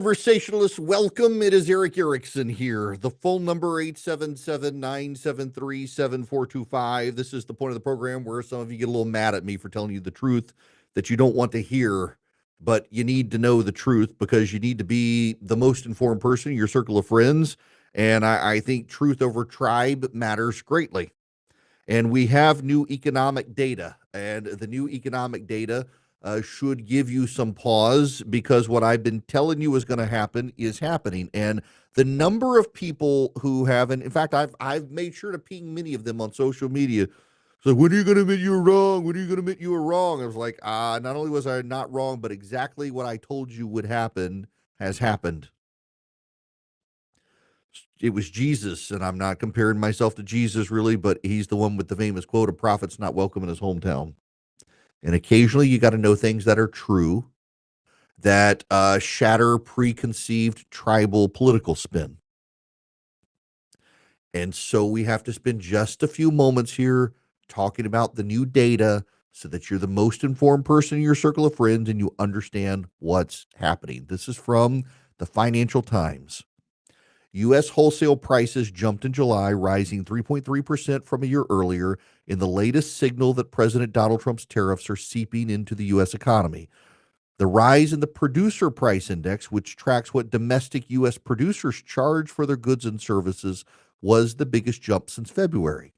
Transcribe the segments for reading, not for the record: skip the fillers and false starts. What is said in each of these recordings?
Conversationalists, welcome. It is Eric Erickson here. The phone number 877-973-7425. This is the point of the program where some of you get a little mad at me for telling you the truth that you don't want to hear, but you need to know the truth because you need to be the most informed person in your circle of friends. And I think truth over tribe matters greatly. And we have new economic data, and the new economic data should give you some pause because what I've been telling you is going to happen is happening. And the number of people who have, and in fact, I've made sure to ping many of them on social media. So when are you going to admit you were wrong? When are you going to admit you were wrong? I was like, not only was I not wrong, but exactly what I told you would happen has happened. It was Jesus, and I'm not comparing myself to Jesus really, but he's the one with the famous quote, a prophet's not welcome in his hometown. And occasionally you got to know things that are true that shatter preconceived tribal political spin. And so we have to spend just a few moments here talking about the new data so that you're the most informed person in your circle of friends and you understand what's happening. This is from the Financial Times. U.S. wholesale prices jumped in July, rising 3.3% from a year earlier, in the latest signal that President Donald Trump's tariffs are seeping into the U.S. economy. The rise in the producer price index, which tracks what domestic U.S. producers charge for their goods and services, was the biggest jump since February.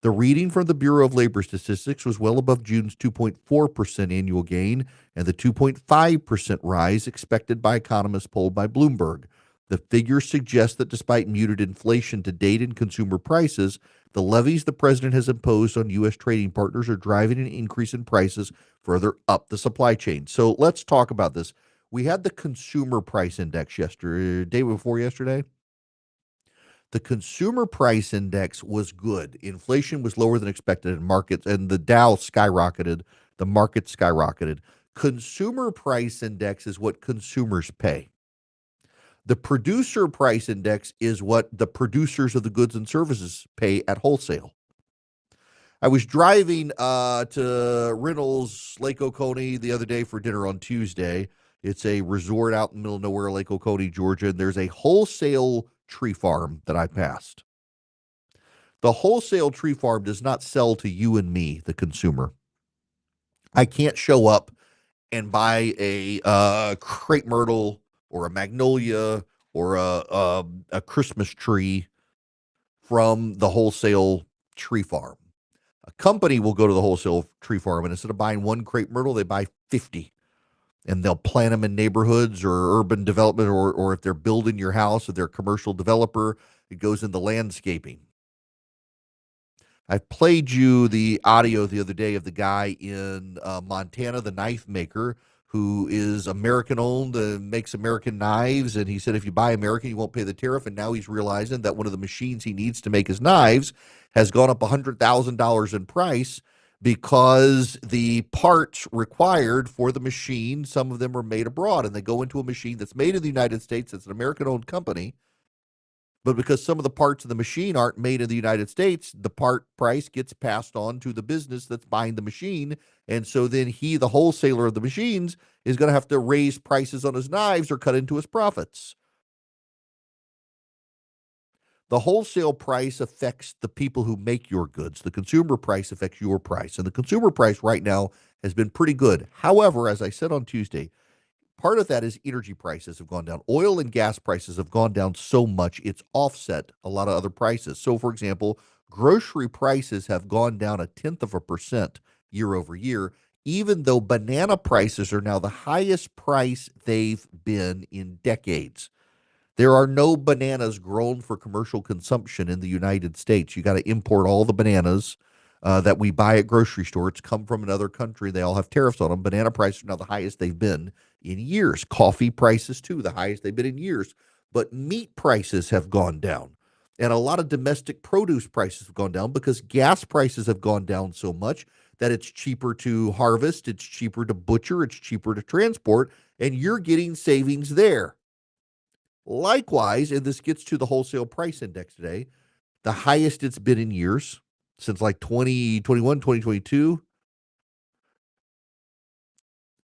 The reading from the Bureau of Labor Statistics was well above June's 2.4% annual gain and the 2.5% rise expected by economists polled by Bloomberg. The figures suggest that despite muted inflation to date in consumer prices, the levies the president has imposed on U.S. trading partners are driving an increase in prices further up the supply chain. So let's talk about this. We had the consumer price index yesterday, day before yesterday. The consumer price index was good. Inflation was lower than expected in markets, and the Dow skyrocketed. The market skyrocketed. Consumer price index is what consumers pay. The producer price index is what the producers of the goods and services pay at wholesale. I was driving to Reynolds, Lake Oconee the other day for dinner on Tuesday. It's a resort out in the middle of nowhere, Lake Oconee, Georgia, and there's a wholesale tree farm that I passed. The wholesale tree farm does not sell to you and me, the consumer. I can't show up and buy a crepe myrtle or a magnolia or a Christmas tree from the wholesale tree farm. A company will go to the wholesale tree farm, and instead of buying one crepe myrtle, they buy 50. And they'll plant them in neighborhoods or urban development, or if they're building your house, if they're a commercial developer, it goes into landscaping. I played you the audio the other day of the guy in Montana, the knife maker, who is American owned and makes American knives. And he said, if you buy American, you won't pay the tariff. And now he's realizing that one of the machines he needs to make his knives has gone up $100,000 in price because the parts required for the machine, some of them are made abroad, and they go into a machine that's made in the United States. It's an American owned company. But because some of the parts of the machine aren't made in the United States, the part price gets passed on to the business that's buying the machine. And so then he, the wholesaler of the machines, is going to have to raise prices on his knives or cut into his profits. The wholesale price affects the people who make your goods. The consumer price affects your price. And the consumer price right now has been pretty good. However, as I said on Tuesday, part of that is energy prices have gone down. Oil and gas prices have gone down so much, it's offset a lot of other prices. So, for example, grocery prices have gone down 0.1% year over year, even though banana prices are now the highest price they've been in decades. There are no bananas grown for commercial consumption in the United States. You got to import all the bananas that we buy at grocery stores come from another country. They all have tariffs on them. Banana prices are now the highest they've been in years. Coffee prices, too, the highest they've been in years. But meat prices have gone down. And a lot of domestic produce prices have gone down because gas prices have gone down so much that it's cheaper to harvest, it's cheaper to butcher, it's cheaper to transport, and you're getting savings there. Likewise, and this gets to the wholesale price index today, the highest it's been in years since like 2021, 2022.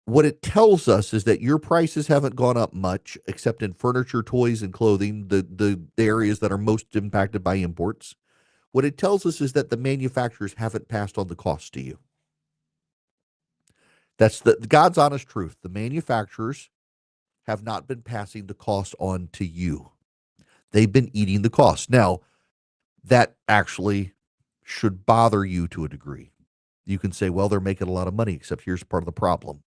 What it tells us is that your prices haven't gone up much, except in furniture, toys, and clothing, the areas that are most impacted by imports. What it tells us is that the manufacturers haven't passed on the cost to you. That's the God's honest truth. The manufacturers have not been passing the cost on to you. They've been eating the cost. Now, that actually should bother you to a degree. You can say, well, they're making a lot of money, except here's part of the problem.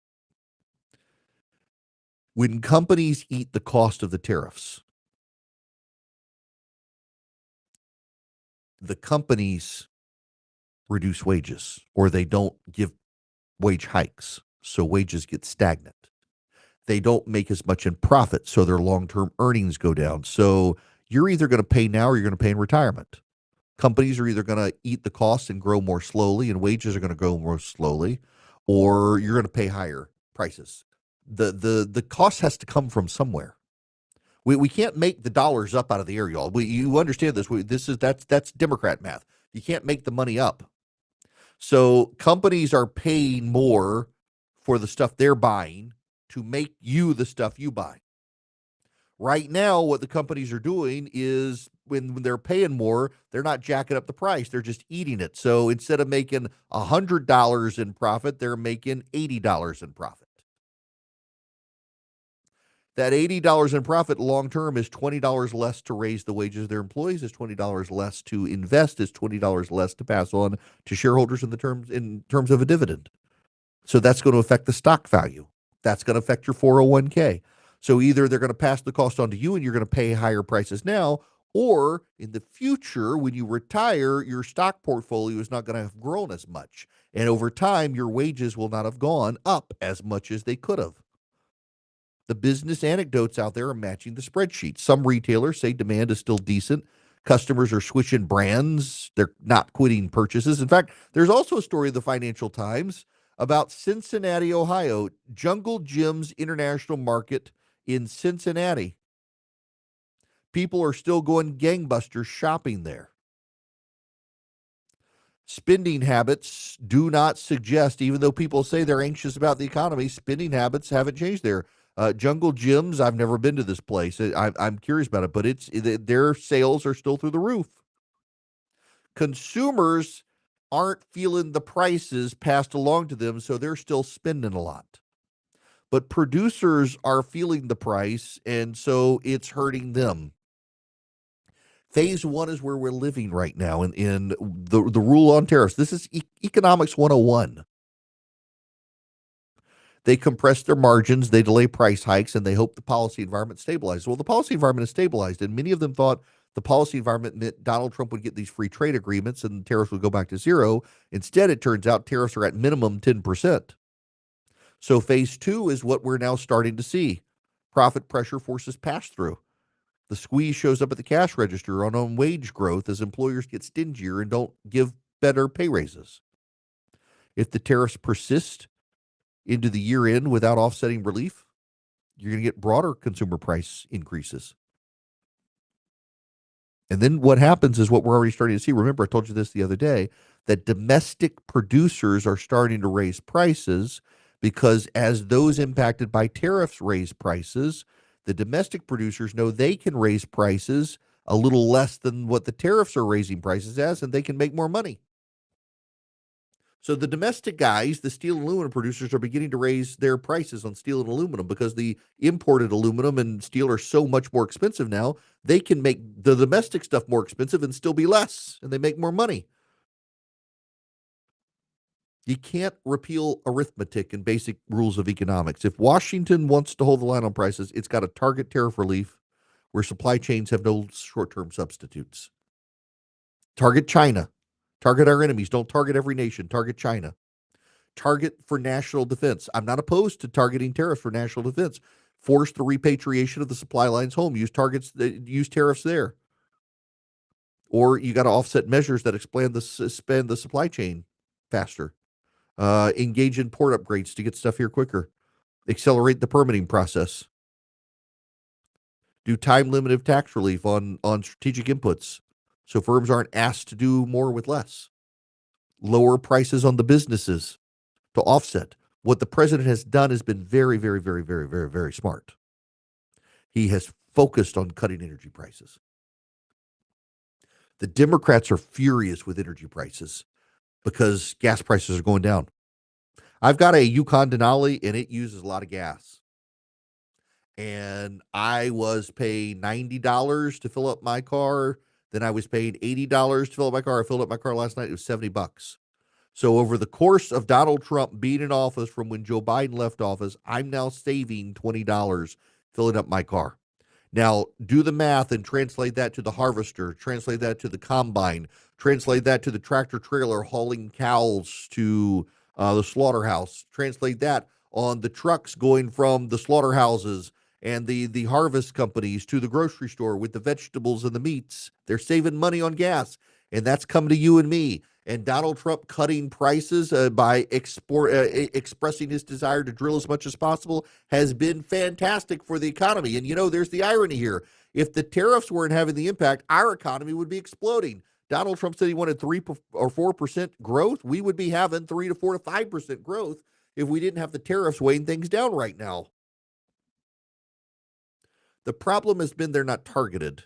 When companies eat the cost of the tariffs, the companies reduce wages or they don't give wage hikes. So wages get stagnant. They don't make as much in profit. So their long term earnings go down. So you're either going to pay now or you're going to pay in retirement. Companies are either going to eat the costs and grow more slowly, and wages are going to grow more slowly, or you're going to pay higher prices. The cost has to come from somewhere. We can't make the dollars up out of the air, y'all. You understand this? That's Democrat math. You can't make the money up. So companies are paying more for the stuff they're buying to make you the stuff you buy. Right now, what the companies are doing is when they're paying more, they're not jacking up the price. They're just eating it. So instead of making $100 in profit, they're making $80 in profit. That $80 in profit long term is $20 less to raise the wages of their employees, is $20 less to invest, is $20 less to pass on to shareholders in terms of a dividend. So that's going to affect the stock value. That's going to affect your 401k. So either they're going to pass the cost on to you and you're going to pay higher prices now, or in the future, when you retire, your stock portfolio is not going to have grown as much. And over time, your wages will not have gone up as much as they could have. The business anecdotes out there are matching the spreadsheet. Some retailers say demand is still decent. Customers are switching brands. They're not quitting purchases. In fact, there's also a story in the Financial Times about Cincinnati, Ohio, Jungle Jim's International Market in Cincinnati. People are still going gangbusters shopping there. Spending habits do not suggest, even though people say they're anxious about the economy, spending habits haven't changed there. Jungle Gyms, I've never been to this place. I'm curious about it, but their sales are still through the roof. Consumers aren't feeling the prices passed along to them, so they're still spending a lot. But producers are feeling the price, and so it's hurting them. Phase one is where we're living right now in the rule on tariffs. This is economics 101. They compress their margins, they delay price hikes, and they hope the policy environment stabilizes. Well, the policy environment is stabilized, and many of them thought the policy environment meant Donald Trump would get these free trade agreements and tariffs would go back to zero. Instead, it turns out tariffs are at minimum 10%. So phase two is what we're now starting to see. Profit pressure forces pass through. The squeeze shows up at the cash register on wage growth as employers get stingier and don't give better pay raises. If the tariffs persist into the year end without offsetting relief, you're going to get broader consumer price increases. And then what happens is what we're already starting to see. Remember, I told you this the other day, that domestic producers are starting to raise prices because as those impacted by tariffs raise prices, the domestic producers know they can raise prices a little less than what the tariffs are raising prices as, and they can make more money. So the domestic guys, the steel and aluminum producers, are beginning to raise their prices on steel and aluminum because the imported aluminum and steel are so much more expensive now. They can make the domestic stuff more expensive and still be less, and they make more money. You can't repeal arithmetic and basic rules of economics. If Washington wants to hold the line on prices, it's got to target tariff relief where supply chains have no short-term substitutes. Target China. Target our enemies. Don't target every nation. Target China. Target for national defense. I'm not opposed to targeting tariffs for national defense. Force the repatriation of the supply lines home. Use tariffs there. Or you got to offset measures that expand the supply chain faster. Engage in port upgrades to get stuff here quicker. Accelerate the permitting process. Do time-limited tax relief on strategic inputs so firms aren't asked to do more with less. Lower prices on the businesses to offset. What the president has done has been very, very, very, very, very, very smart. He has focused on cutting energy prices. The Democrats are furious with energy prices because gas prices are going down. I've got a Yukon Denali and it uses a lot of gas. And I was paying $90 to fill up my car. Then I was paying $80 to fill up my car. I filled up my car last night. It was $70. So over the course of Donald Trump being in office from when Joe Biden left office, I'm now saving $20 filling up my car. Now, do the math and translate that to the harvester, translate that to the combine, translate that to the tractor trailer hauling cows to the slaughterhouse, translate that on the trucks going from the slaughterhouses and the harvest companies to the grocery store with the vegetables and the meats. They're saving money on gas, and that's coming to you and me. And Donald Trump cutting prices by expressing his desire to drill as much as possible has been fantastic for the economy. And, there's the irony here. If the tariffs weren't having the impact, our economy would be exploding. Donald Trump said he wanted 3 or 4% growth. We would be having 3 to 4 to 5% growth if we didn't have the tariffs weighing things down right now. The problem has been they're not targeted.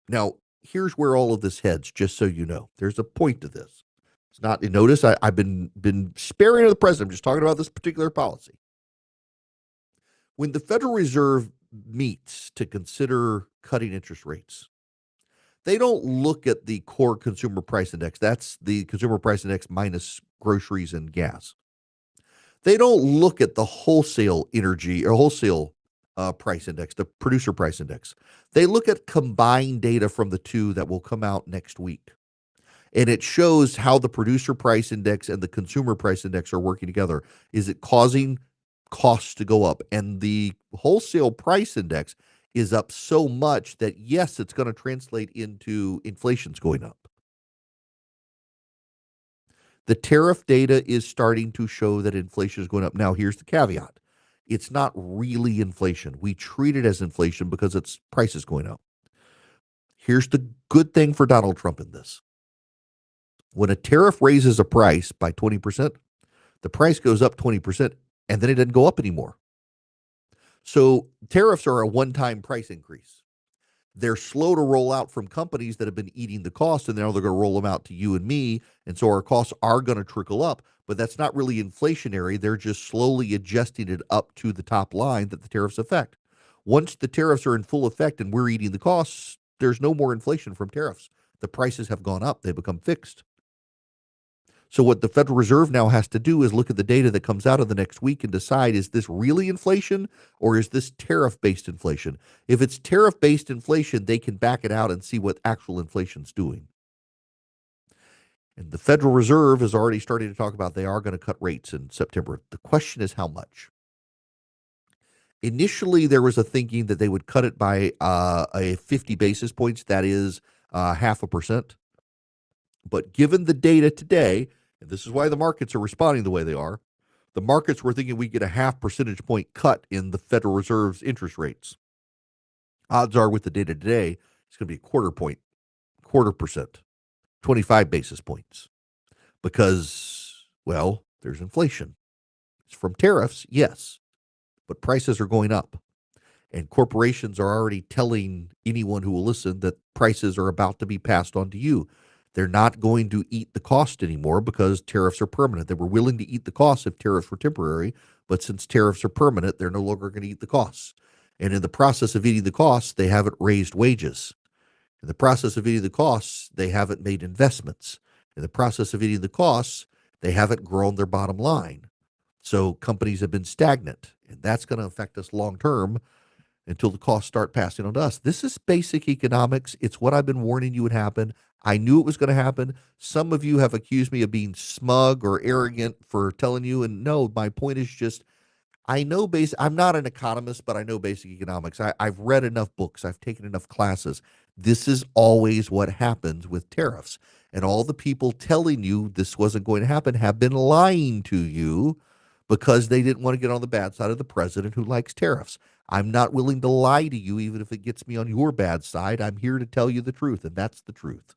Now, here's where all of this heads, just so you know. There's a point to this. It's not, notice I've been sparing of the president. I'm just talking about this particular policy. When the Federal Reserve meets to consider cutting interest rates, they don't look at the core consumer price index. That's the consumer price index minus groceries and gas. They don't look at the wholesale energy or wholesale price index, the producer price index. They look at combined data from the two that will come out next week. And it shows how the producer price index and the consumer price index are working together. Is it causing costs to go up? And the wholesale price index is up so much that, yes, it's going to translate into inflation's going up. The tariff data is starting to show that inflation is going up. Now, here's the caveat. It's not really inflation. We treat it as inflation because its price is going up. Here's the good thing for Donald Trump in this. When a tariff raises a price by 20%, the price goes up 20%, and then it doesn't go up anymore. So tariffs are a one-time price increase. They're slow to roll out from companies that have been eating the cost, and now they're going to roll them out to you and me, and so our costs are going to trickle up, but that's not really inflationary. They're just slowly adjusting it up to the top line that the tariffs affect. Once the tariffs are in full effect and we're eating the costs, there's no more inflation from tariffs. The prices have gone up. They become fixed. So what the Federal Reserve now has to do is look at the data that comes out of the next week and decide, is this really inflation or is this tariff-based inflation? If it's tariff-based inflation, they can back it out and see what actual inflation's doing. And the Federal Reserve is already starting to talk about they are going to cut rates in September. The question is how much. Initially, there was a thinking that they would cut it by a 50 basis points, that is 0.5%. But given the data today, and this is why the markets are responding the way they are, the markets were thinking we get a 0.5 percentage point cut in the Federal Reserve's interest rates. Odds are with the data today, it's going to be a quarter percent, 25 basis points. Because, well, there's inflation. It's from tariffs, yes, but prices are going up. And corporations are already telling anyone who will listen that prices are about to be passed on to you. They're not going to eat the cost anymore because tariffs are permanent. They were willing to eat the costs if tariffs were temporary, but since tariffs are permanent, they're no longer going to eat the costs. And in the process of eating the costs, they haven't raised wages. In the process of eating the costs, they haven't made investments. In the process of eating the costs, they haven't grown their bottom line. So companies have been stagnant, and that's going to affect us long term until the costs start passing on to us. This is basic economics. It's what I've been warning you would happen. I knew it was going to happen. Some of you have accused me of being smug or arrogant for telling you, and no, my point is just I'm not an economist, but I know basic economics. I've read enough books. I've taken enough classes. This is always what happens with tariffs. And all the people telling you this wasn't going to happen have been lying to you because they didn't want to get on the bad side of the president who likes tariffs. I'm not willing to lie to you, even if it gets me on your bad side. I'm here to tell you the truth, and that's the truth.